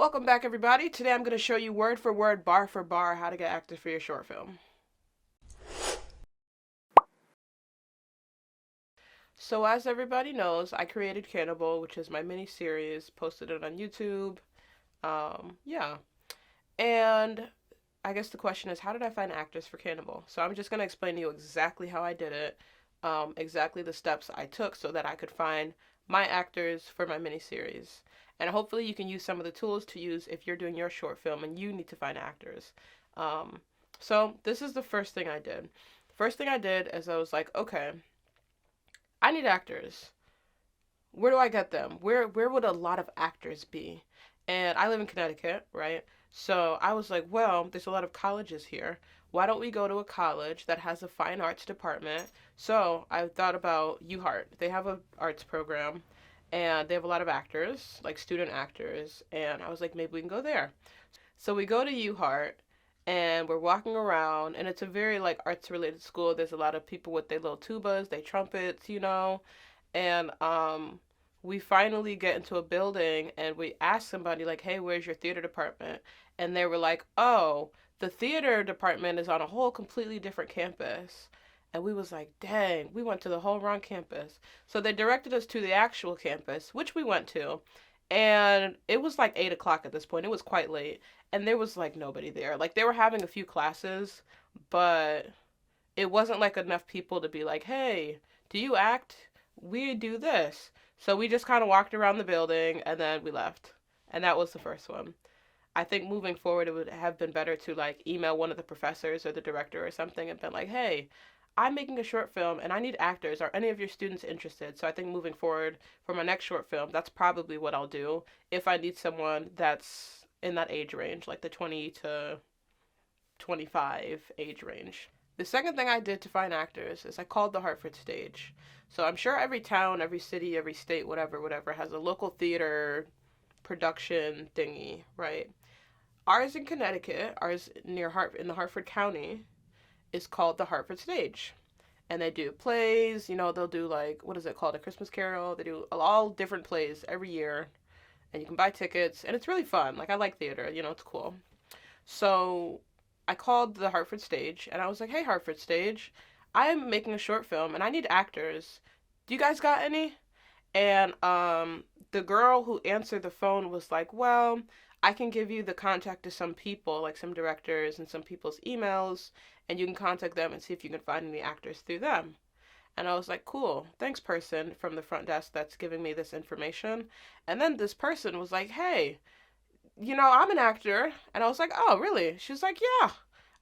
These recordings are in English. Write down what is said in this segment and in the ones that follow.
Welcome back, everybody. Today I'm going to show you word for word, bar for bar, how to get actors for your short film. So as everybody knows, I created Cannibal, which is my mini series, posted it on YouTube. Yeah. And I guess the question is, how did I find actors for Cannibal? So I'm just going to explain to you exactly how I did it, exactly the steps I took so that I could find my actors for my mini series. And hopefully you can use some of the tools to use if you're doing your short film and you need to find actors. Um, so this is the first thing I did. First thing I did is I was like, okay, I need actors. Where do I get them? Where would a lot of actors be? And I live in Connecticut, right? So I was like, well, there's a lot of colleges here. Why don't we go to a college that has a fine arts department? So I thought about UHeart. They have a arts program and they have a lot of actors, like student actors, and I was like, maybe we can go there. So we go to UHeart and we're walking around and it's a very like arts related school. There's a lot of people with their little tubas, their trumpets, and we finally get into a building and we ask somebody like, "Hey, where's your theater department?" And they were like, "Oh, the theater department is on a whole completely different campus." And we was like, "Dang, we went to the whole wrong campus." So they directed us to the actual campus, which we went to. And it was like 8 o'clock at this point. It was quite late. And there was like nobody there. Like they were having a few classes, but it wasn't like enough people to be like, "Hey, do you act? We do this." So we just kind of walked around the building and then we left. And that was the first one. I think moving forward, it would have been better to like email one of the professors or the director or something and been like, "Hey, I'm making a short film and I need actors. Are any of your students interested?" So I think moving forward for my next short film, that's probably what I'll do if I need someone that's in that age range, like the 20 to 25 age range. The second thing I did to find actors is I called the Hartford Stage. So I'm sure every town, every city, every state, whatever, has a local theater production thingy, right? Ours in Connecticut, ours near in the Hartford County, is called the Hartford Stage. And they do plays, they'll do like, what is it called? A Christmas Carol. They do all different plays every year. And you can buy tickets. And it's really fun. Like, I like theater, it's cool. So I called the Hartford Stage and I was like, "Hey, Hartford Stage, I'm making a short film and I need actors. Do you guys got any?" And the girl who answered the phone was like, "Well, I can give you the contact to some people, like some directors and some people's emails, and you can contact them and see if you can find any actors through them." And I was like, "Cool. Thanks, person from the front desk that's giving me this information." And then this person was like, "Hey, I'm an actor." And I was like, "Oh, really?" She's like, "Yeah,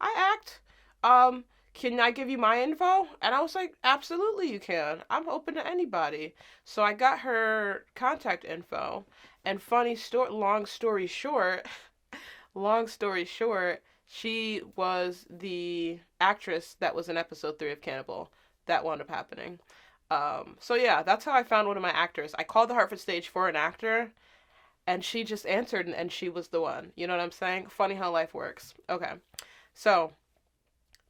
I act. Um, can I give you my info?" And I was like, "Absolutely, you can. I'm open to anybody." So I got her contact info. And funny story, long story short, she was the actress that was in episode 3 of Cannibal. That wound up happening. So yeah, that's how I found one of my actors. I called the Hartford Stage for an actor, and she just answered and she was the one. You know what I'm saying? Funny how life works. Okay. So,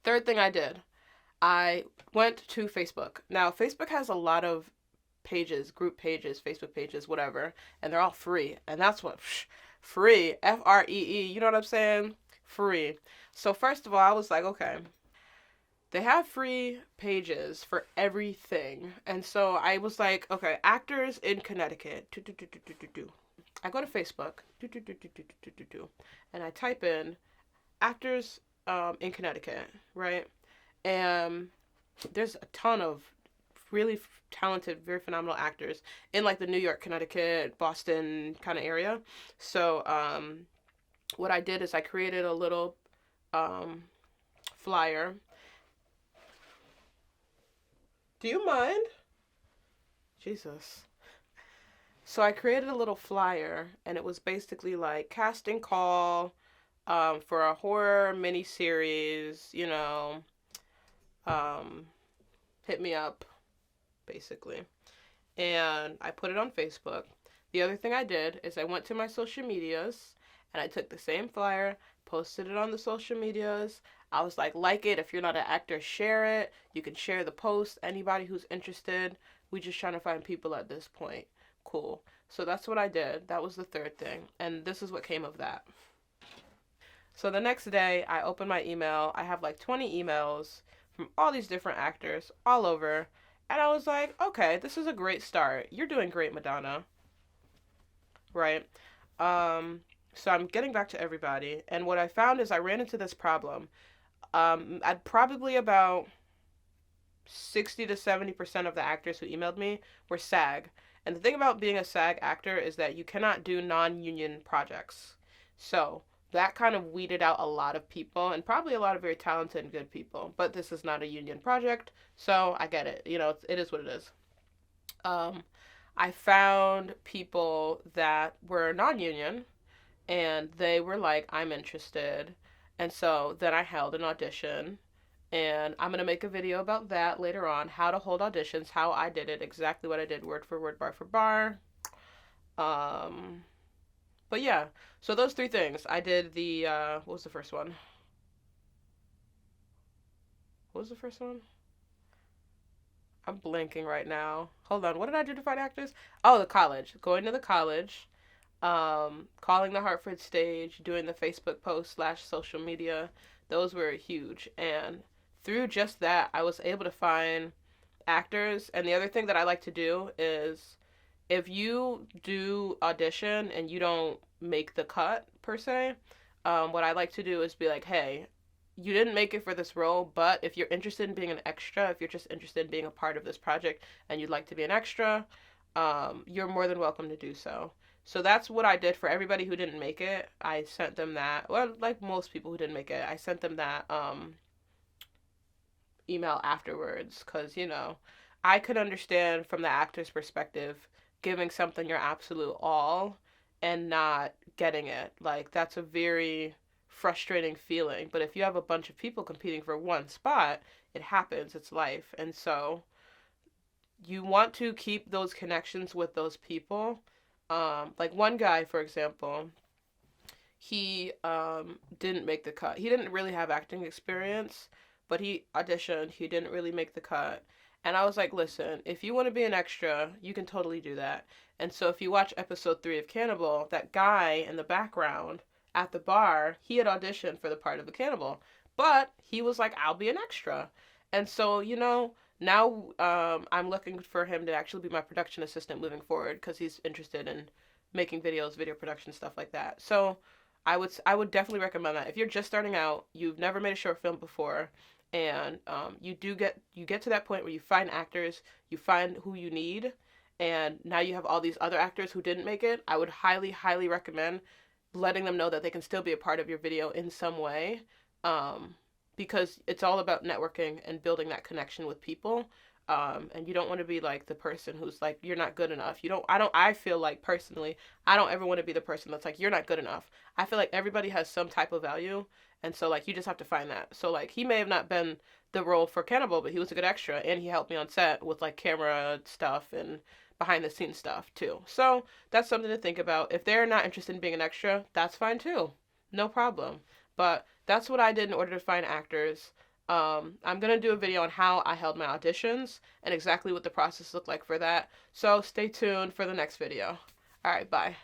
third thing I did, I went to Facebook. Now, Facebook has a lot of pages, group pages, Facebook pages, whatever, and they're all free. And that's what free, FREE, you know what I'm saying? Free. So, first of all, I was like, okay, they have free pages for everything. And so I was like, okay, actors in Connecticut. I go to Facebook, and I type in actors in Connecticut, right? And there's a ton of really talented, very phenomenal actors in like the New York, Connecticut, Boston kind of area. So what I did is I created a little um, flyer. Do you mind? Jesus. So I created a little flyer, and it was basically like casting call for a horror miniseries. Um, hit me up, basically. And I put it on Facebook. The other thing I did is I went to my social medias and I took the same flyer, posted it on the social medias. I was like it. If you're not an actor, share it. You can share the post. Anybody who's interested. We just trying to find people at this point. Cool. So that's what I did. That was the third thing. And this is what came of that. So the next day, I open my email. I have like 20 emails from all these different actors all over. And I was like, okay, this is a great start. You're doing great, Madonna. Right? So I'm getting back to everybody. And what I found is I ran into this problem. I'd probably about 60 to 70% of the actors who emailed me were SAG. And the thing about being a SAG actor is that you cannot do non union projects. So that kind of weeded out a lot of people and probably a lot of very talented and good people. But this is not a union project, so I get it. You know, it is what it is. Um, I found people that were non union and they were like, I'm interested. And so then I held an audition and I'm going to make a video about that later on, how to hold auditions, how I did it, exactly what I did, word for word, bar for bar. Um, but yeah, so those three things. I did the, what was the first one? What was the first one? I'm blanking right now. Hold on, what did I do to find actors? Oh, the college. Going to the college, calling the Hartford stage, doing the Facebook post slash social media. Those were huge. And through just that, I was able to find actors. And the other thing that I like to do is if you do audition and you don't make the cut per se, what I like to do is be like, hey, you didn't make it for this role, but if you're interested in being an extra, if you're just interested in being a part of this project and you'd like to be an extra, you're more than welcome to do so. So that's what I did for everybody who didn't make it. I sent them that, well, like most people who didn't make it, I sent them that email afterwards because, you know, I could understand from the actor's perspective giving something your absolute all and not getting it. Like, that's a very frustrating feeling. But if you have a bunch of people competing for one spot, it happens. It's life. And so you want to keep those connections with those people. Like one guy, for example, he didn't make the cut. He didn't really have acting experience, but he auditioned. He didn't really make the cut. And I was like, listen, if you want to be an extra, you can totally do that. And so if you watch episode 3 of Cannibal, that guy in the background at the bar, he had auditioned for the part of the cannibal. But he was like, I'll be an extra. And so, you know, now I'm looking for him to actually be my production assistant moving forward because he's interested in making videos, video production, stuff like that. So I would definitely recommend that. If you're just starting out, you've never made a short film before, and you get to that point where you find actors, you find who you need, and now you have all these other actors who didn't make it. I would highly, highly recommend letting them know that they can still be a part of your video in some way, because it's all about networking and building that connection with people. And you don't want to be like the person who's like, you're not good enough. I feel like personally, I don't ever want to be the person that's like, you're not good enough. I feel like everybody has some type of value. And so like, you just have to find that. So like, he may have not been the role for Cannibal, but he was a good extra and he helped me on set with like camera stuff and behind the scenes stuff too. So that's something to think about. If they're not interested in being an extra, that's fine too. No problem. But that's what I did in order to find actors. I'm going to do a video on how I held my auditions and exactly what the process looked like for that. So stay tuned for the next video. All right, bye.